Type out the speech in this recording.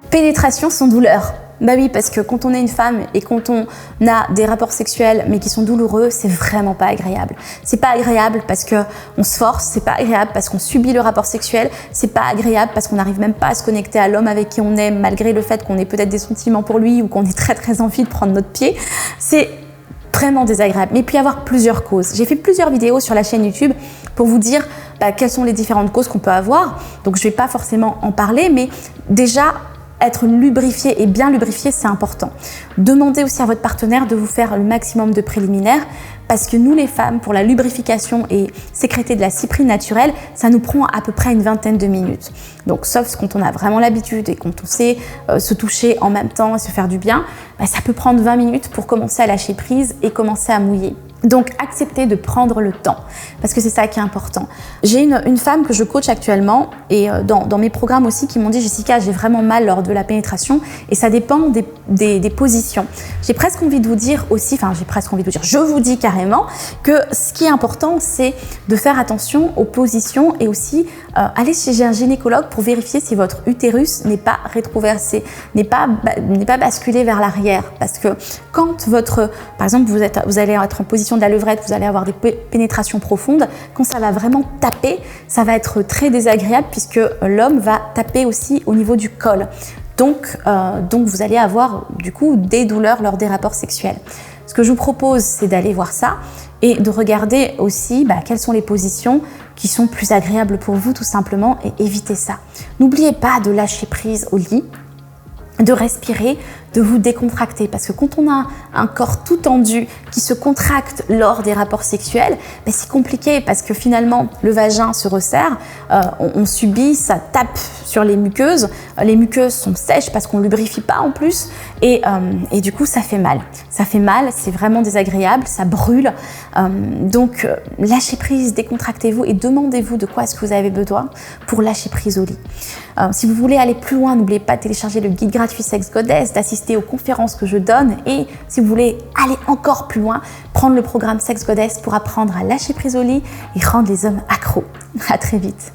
Pénétration sans douleur. Bah oui, parce que quand on est une femme et quand on a des rapports sexuels mais qui sont douloureux, c'est vraiment pas agréable. C'est pas agréable parce que on se force, c'est pas agréable parce qu'on subit le rapport sexuel, c'est pas agréable parce qu'on n'arrive même pas à se connecter à l'homme avec qui on est malgré le fait qu'on ait peut-être des sentiments pour lui ou qu'on ait très envie de prendre notre pied. C'est vraiment désagréable. Mais il peut y avoir plusieurs causes. J'ai fait plusieurs vidéos sur la chaîne YouTube pour vous dire quelles sont les différentes causes qu'on peut avoir. Donc je vais pas forcément en parler, mais déjà être lubrifié et bien lubrifié, c'est important. Demandez aussi à votre partenaire de vous faire le maximum de préliminaires parce que nous les femmes, pour la lubrification et sécréter de la cyprine naturelle, ça nous prend à peu près une vingtaine de minutes. Donc sauf quand on a vraiment l'habitude et quand on sait se toucher en même temps et se faire du bien, ça peut prendre 20 minutes pour commencer à lâcher prise et commencer à mouiller. Donc acceptez de prendre le temps parce que c'est ça qui est important. J'ai une femme que je coach actuellement et dans mes programmes aussi qui m'ont dit Jessica, j'ai vraiment mal lors de la pénétration et ça dépend des positions. J'ai presque envie de vous dire aussi, je vous dis carrément que ce qui est important c'est de faire attention aux positions et aussi aller chez un gynécologue pour vérifier si votre utérus n'est pas rétroversé, n'est pas basculé vers l'arrière parce que quand par exemple vous allez être en position de la levrette, vous allez avoir des pénétrations profondes. Quand ça va vraiment taper, ça va être très désagréable puisque l'homme va taper aussi au niveau du col. Donc vous allez avoir du coup des douleurs lors des rapports sexuels. Ce que je vous propose, c'est d'aller voir ça et de regarder aussi quelles sont les positions qui sont plus agréables pour vous tout simplement et éviter ça. N'oubliez pas de lâcher prise au lit, de respirer, de vous décontracter parce que quand on a un corps tout tendu qui se contracte lors des rapports sexuels, c'est compliqué parce que finalement le vagin se resserre, on subit, ça tape sur les muqueuses sont sèches parce qu'on lubrifie pas en plus et du coup ça fait mal, c'est vraiment désagréable, ça brûle, donc lâchez prise, décontractez-vous et demandez-vous de quoi est-ce que vous avez besoin pour lâcher prise au lit. Si vous voulez aller plus loin, n'oubliez pas de télécharger le guide gratuit Sex Goddess, d'assister aux conférences que je donne et si vous voulez aller encore plus loin, prendre le programme Sex Goddess pour apprendre à lâcher prise au lit et rendre les hommes accros. À très vite.